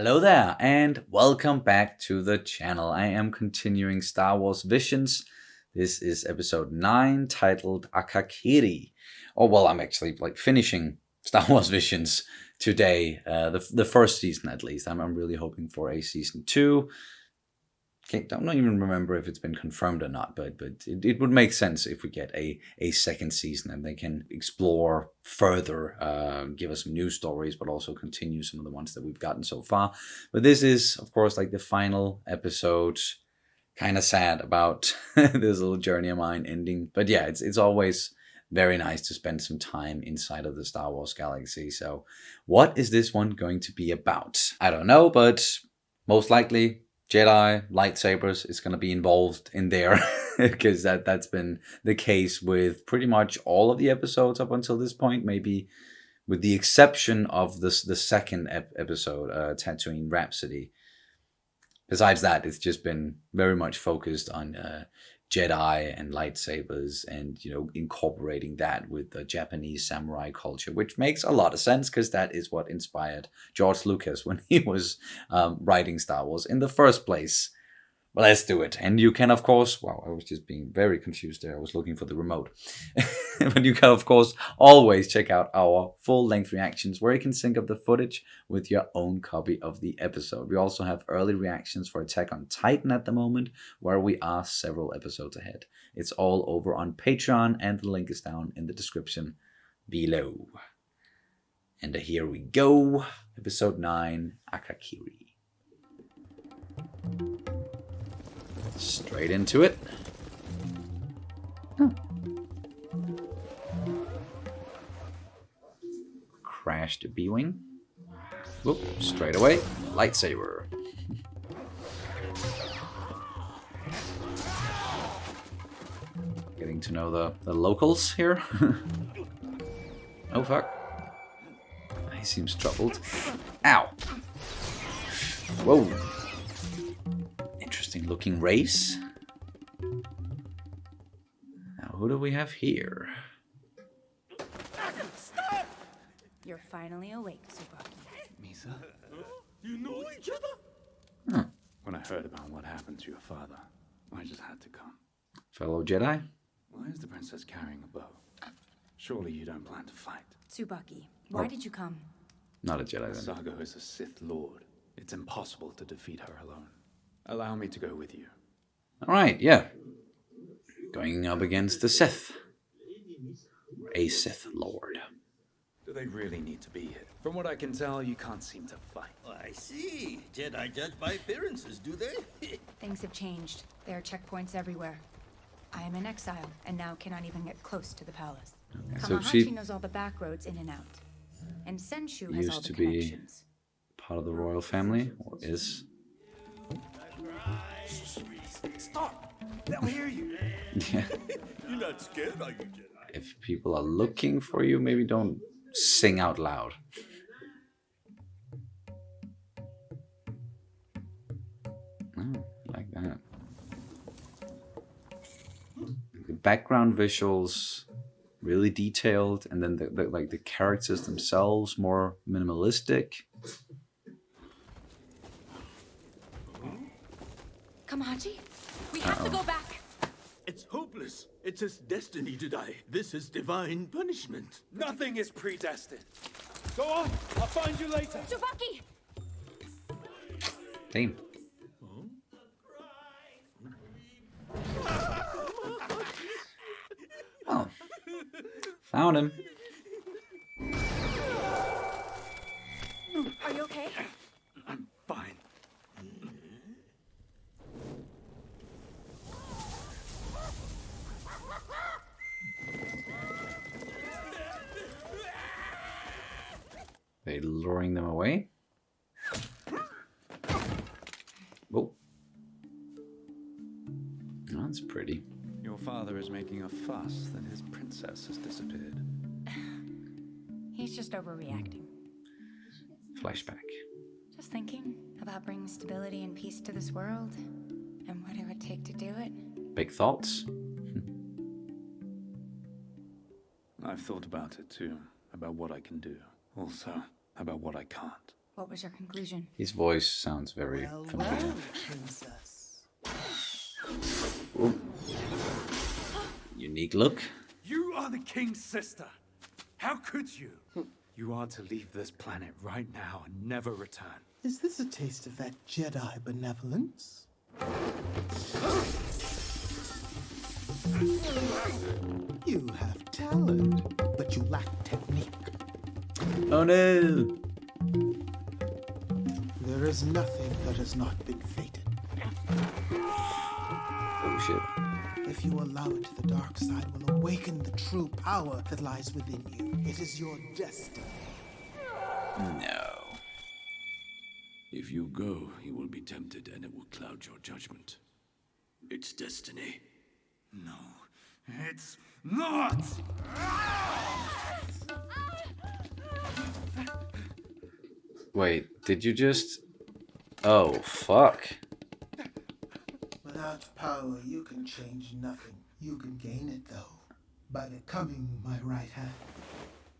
Hello there, and welcome back to the channel. I am continuing Star Wars Visions. This is episode 9, titled Akakiri. Oh, well, I'm actually finishing Star Wars Visions today, the first season at least. I'm really hoping for a season 2. Don't even remember if it's been confirmed or not, but it would make sense if we get a second season and they can explore further, give us some new stories, but also continue some of the ones that we've gotten so far. But this is, of course, the final episode. Kind of sad about this little journey of mine ending, but yeah, it's always very nice to spend some time inside of the Star Wars galaxy. So, what is this one going to be about? I don't know, but most likely Jedi, lightsabers is going to be involved in there because that's been the case with pretty much all of the episodes up until this point, maybe with the exception of the second episode, Tatooine Rhapsody. Besides that, it's just been very much focused on Jedi and lightsabers and, incorporating that with the Japanese samurai culture, which makes a lot of sense because that is what inspired George Lucas when he was writing Star Wars in the first place. Well, let's do it. And you can, of course, I was just being very confused there. I was looking for the remote. But you can, of course, always check out our full-length reactions where you can sync up the footage with your own copy of the episode. We also have early reactions for Attack on Titan at the moment, where we are several episodes ahead. It's all over on Patreon, and the link is down in the description below. And here we go. Episode 9, Akakiri. Straight into it. Crashed B-Wing. Whoop, straight away. Lightsaber. Getting to know the locals here. Oh, fuck. He seems troubled. Ow. Whoa. Interesting looking race. Now, who do we have here? Stop! You're finally awake, Tsubaki. Misa? You know each other? Huh. When I heard about what happened to your father, I just had to come. Fellow Jedi? Why is the princess carrying a bow? Surely you don't plan to fight. Tsubaki, why did you come? Not a Jedi then. Sago is a Sith Lord. It's impossible to defeat her alone. Allow me to go with you. Alright, yeah. Going up against the Sith. A Sith Lord. Do they really need to be here? From what I can tell, you can't seem to fight. Oh, I see. Jedi judge by appearances, do they? Things have changed. There are checkpoints everywhere. I am in exile, and now cannot even get close to the palace. Okay, so Kamahachi she knows all the back roads in and out. And Senshu has all used the to be connections. part of the royal family, or is. Stop! They'll hear you. Yeah. You're not scared, are you, Jedi? If people are looking for you, maybe don't sing out loud. Oh, like that. The background visuals really detailed, and then the characters themselves more minimalistic. Kamahachi, we have to go back. It's hopeless. It's his destiny to die. This is divine punishment. Nothing is predestined. Go on, I'll find you later. Tsubaki! Damn. Oh. Found him. Are you okay? I'm fine. They luring them away. Oh. That's pretty. Your father is making a fuss that his princess has disappeared. He's just overreacting. Flashback. Just thinking about bringing stability and peace to this world, and what it would take to do it. Big thoughts. I've thought about it too, about what I can do. Also, about what I can't. What was your conclusion? His voice sounds very Well, familiar. well, princess. Ooh. Unique look. You are the king's sister. How could you? You are to leave this planet right now and never return. Is this a taste of that Jedi benevolence? You have talent, but you lack technique. Oh no! There is nothing that has not been fated. Oh shit. If you allow it, the dark side will awaken the true power that lies within you. It is your destiny. No. If you go, you will be tempted and it will cloud your judgment. It's destiny. No, it's not! Wait, did you just... Oh, fuck. Without power, you can change nothing. You can gain it, though, by becoming my right hand.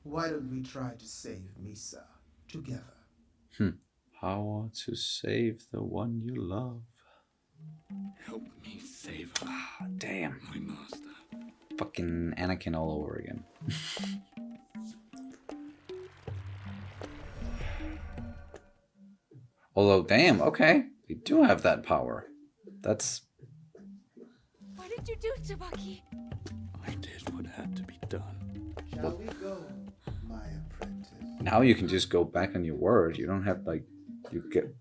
Why don't we try to save Misa together? Power to save the one you love. Help me save her, Damn. my master. Fucking Anakin all over again. Although, damn, okay. We do have that power. That's... What did you do, Tsubaki? I did what had to be done. Shall we go, my apprentice? Now you can just go back on your word. You don't have, like... You get...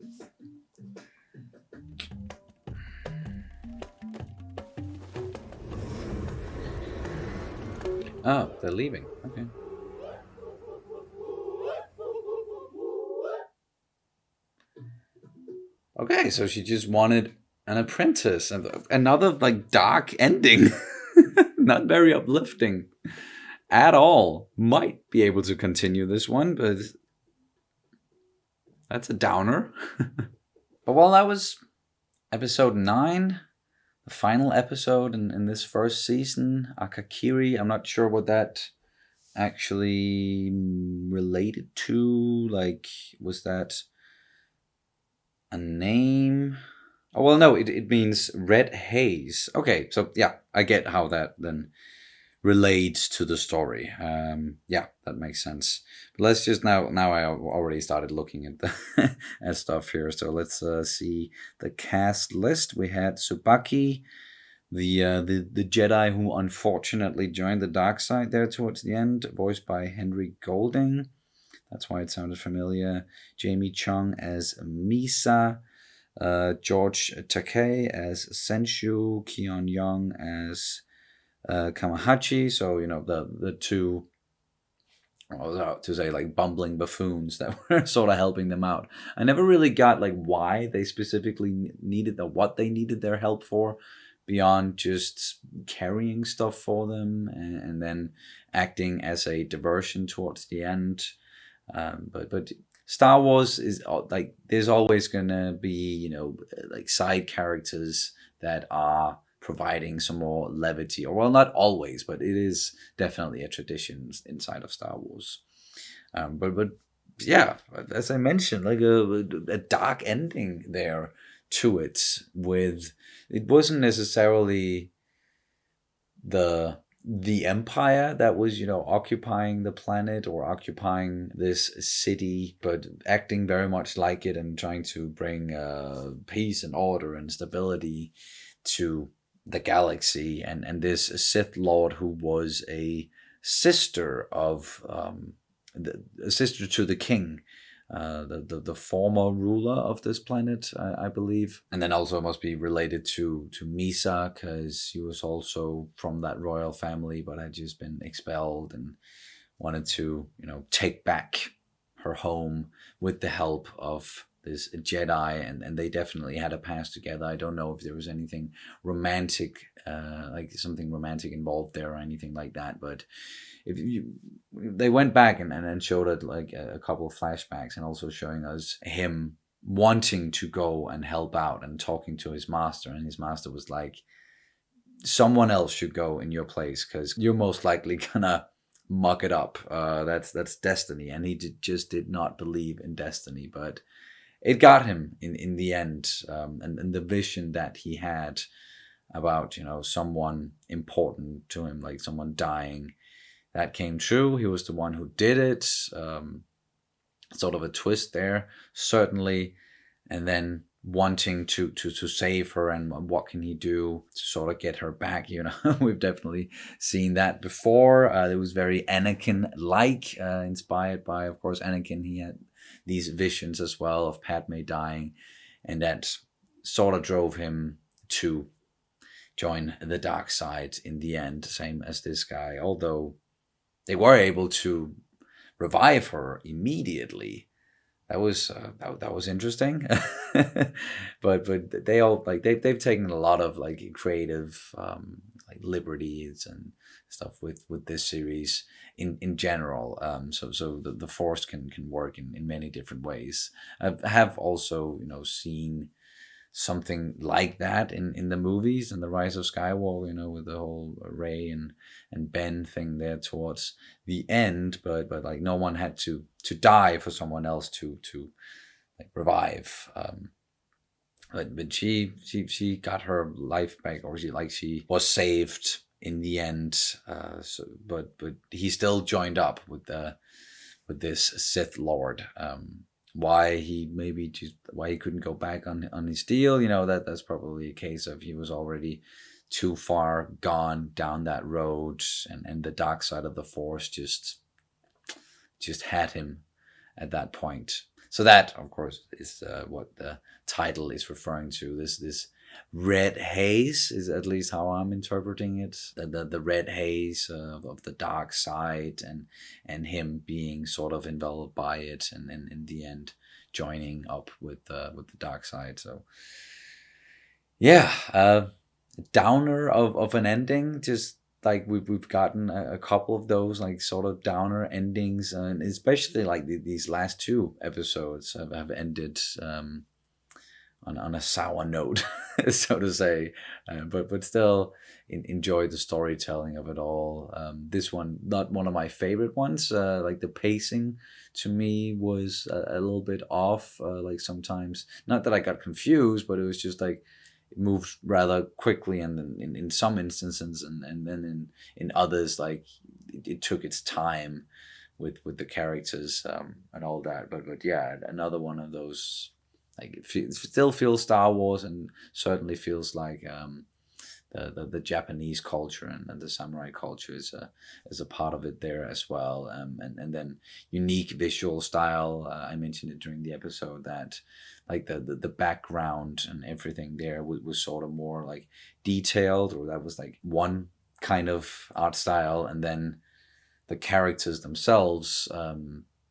Oh, they're leaving. Okay. Okay, so she just wanted an apprentice. And another, like, dark ending. Not very uplifting at all. Might be able to continue this one, but that's a downer. But well, that was episode 9. The final episode in this first season, Akakiri. I'm not sure what that actually related to. Like, was that a name? Oh, well, no, it means red haze. Okay, so yeah, I get how that then relates to the story. Yeah, that makes sense. But let's just now I already started looking at the at stuff here. So let's see the cast list. We had Tsubaki, the Jedi who unfortunately joined the dark side there towards the end, voiced by Henry Golding. That's why it sounded familiar. Jamie Chung as Misa, George Takei as Senshu, Keon Young as Kamahachi. So, you know, the two, I was about to say, like, bumbling buffoons that were sort of helping them out. I never really got, like, why they specifically needed what they needed their help for, beyond just carrying stuff for them and then acting as a diversion towards the end. But Star Wars is like, there's always gonna be, you know, like, side characters that are providing some more levity, or well, not always, but it is definitely a tradition inside of Star Wars. But yeah, as I mentioned, like a dark ending there to it. With it wasn't necessarily the empire that was, you know, occupying the planet or occupying this city, but acting very much like it and trying to bring peace and order and stability to the galaxy. And this Sith Lord who was a sister of a sister to the king, the former ruler of this planet, I believe. And then also must be related to Misa, because he was also from that royal family, but had just been expelled and wanted to, you know, take back her home with the help of this Jedi, and they definitely had a past together. I don't know if there was anything romantic, like something romantic involved there or anything like that, but they went back and then showed it like a couple of flashbacks, and also showing us him wanting to go and help out and talking to his master, and his master was like, someone else should go in your place, because you're most likely gonna muck it up. That's destiny, and he just did not believe in destiny, but it got him in the end. And the vision that he had about, you know, someone important to him, like someone dying, that came true. He was the one who did it. Sort of a twist there, certainly. And then wanting to save her, and what can he do to sort of get her back, you know. We've definitely seen that before. It was very Anakin like, inspired by, of course, Anakin. He had these visions as well of Padme dying, and that sort of drove him to join the dark side in the end, same as this guy, although they were able to revive her immediately. That was that was interesting. but they all, like, they've taken a lot of like creative like liberties and stuff with this series in general. So the force can work in many different ways. I have also, you know, seen something like that in the movies and the Rise of Skywalker, you know, with the whole Rey and Ben thing there towards the end, but like no one had to die for someone else to like revive. But she got her life back, or she was saved in the end. But he still joined up with this Sith Lord. Why he couldn't go back on his deal, you know, that's probably a case of he was already too far gone down that road, and the dark side of the force just had him at that point. So that, of course, is what the title is referring to. This red haze is at least how I'm interpreting it. The red haze of the dark side, and him being sort of enveloped by it, and then in the end joining up with the dark side. So yeah, downer of an ending. Just like we've gotten a couple of those like sort of downer endings, and especially like these last two episodes have ended on a sour note, so to say, but still enjoy the storytelling of it all. This one, not one of my favorite ones. Like the pacing to me was a little bit off. Like sometimes, not that I got confused, but it was just like it moved rather quickly, and then in some instances, and then in others, like it took its time with the characters and all that. But yeah, another one of those. Like it still feels Star Wars, and certainly feels like the Japanese culture and the samurai culture is a part of it there as well. And then unique visual style. I mentioned it during the episode that like the background and everything there was sort of more like detailed, or that was like one kind of art style, and then the characters themselves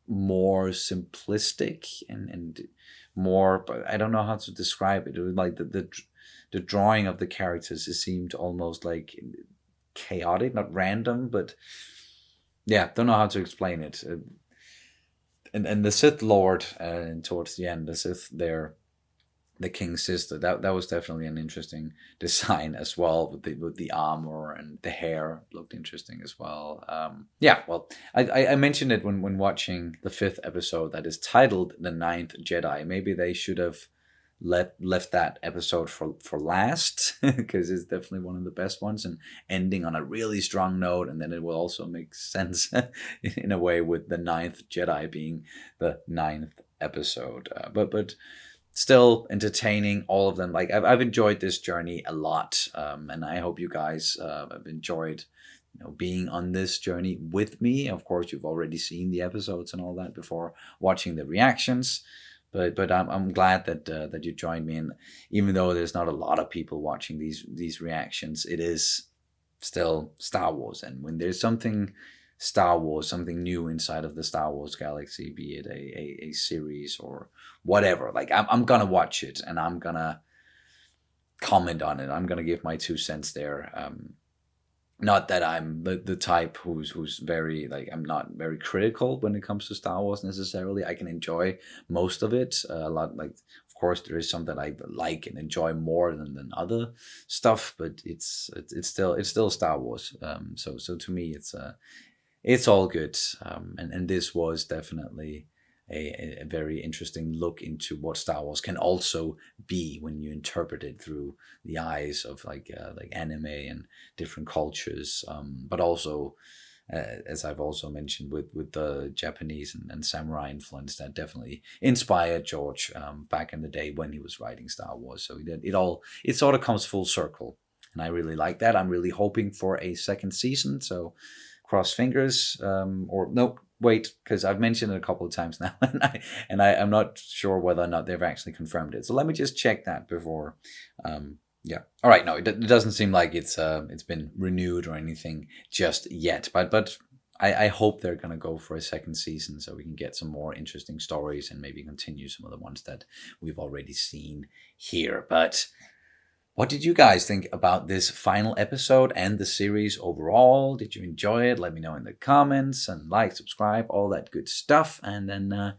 more simplistic and more, but I don't know how to describe it. It was like the drawing of the characters, it seemed almost like chaotic, not random, but yeah, don't know how to explain it. And the Sith Lord, and towards the end, the Sith there, the King's sister, that was definitely an interesting design as well, with the armor, and the hair looked interesting as well. Yeah, well, I mentioned it when watching the 5th episode that is titled The Ninth Jedi. Maybe they should have left that episode for last, because it's definitely one of the best ones, and ending on a really strong note, and then it will also make sense in a way with the Ninth Jedi being the 9th episode. But still entertaining, all of them. Like I've enjoyed this journey a lot, and I hope you guys have enjoyed, you know, being on this journey with me. Of course, you've already seen the episodes and all that before watching the reactions, but I'm glad that you joined me. And even though there's not a lot of people watching these reactions, it is still Star Wars, and when there's something Star Wars, something new inside of the Star Wars galaxy, be it a series or whatever, like I'm gonna watch it, and I'm gonna comment on it. I'm gonna give my 2 cents there. Not that I'm the type who's very, like, I'm not very critical when it comes to Star Wars necessarily. I can enjoy most of it a lot. Like, of course, there is some that I like and enjoy more than other stuff, but it's still Star Wars. So to me, it's it's all good. And this was definitely a very interesting look into what Star Wars can also be when you interpret it through the eyes of like anime and different cultures, but also as I've also mentioned with the Japanese and samurai influence that definitely inspired George back in the day when he was writing Star Wars. So it sort of comes full circle, and I really like that. I'm really hoping for a second season. So cross fingers, or nope, wait, because I've mentioned it a couple of times now, and I'm not sure whether or not they've actually confirmed it. So let me just check that before. Yeah. All right. No, it doesn't seem like it's been renewed or anything just yet. But I hope they're gonna go for a second season so we can get some more interesting stories and maybe continue some of the ones that we've already seen here. But what did you guys think about this final episode and the series overall? Did you enjoy it? Let me know in the comments, and like, subscribe, all that good stuff. And then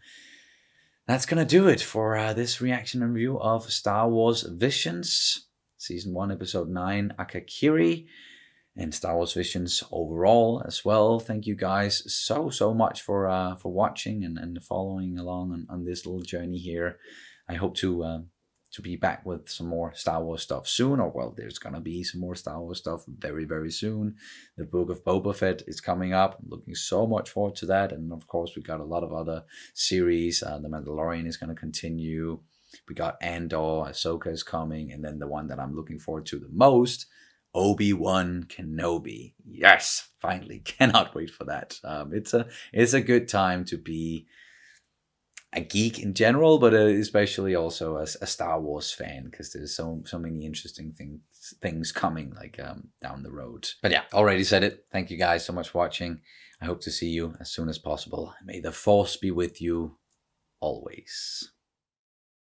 that's gonna do it for this reaction and review of Star Wars Visions. Season 1, Episode 9, Akakiri, and Star Wars Visions overall as well. Thank you guys so much for watching and following along on this little journey here. I hope to be back with some more Star Wars stuff soon, or well, there's gonna be some more Star Wars stuff very soon. The Book of Boba Fett is coming up. I'm looking so much forward to that, and of course we got a lot of other series. The Mandalorian is gonna continue. We got Andor, Ahsoka is coming, and then the one that I'm looking forward to the most, Obi-Wan Kenobi. Yes, finally, cannot wait for that. It's a good time to be a geek in general, but especially also a Star Wars fan, because there's so many interesting things coming like down the road. But yeah, already said it. Thank you guys so much for watching. I hope to see you as soon as possible. May the Force be with you always.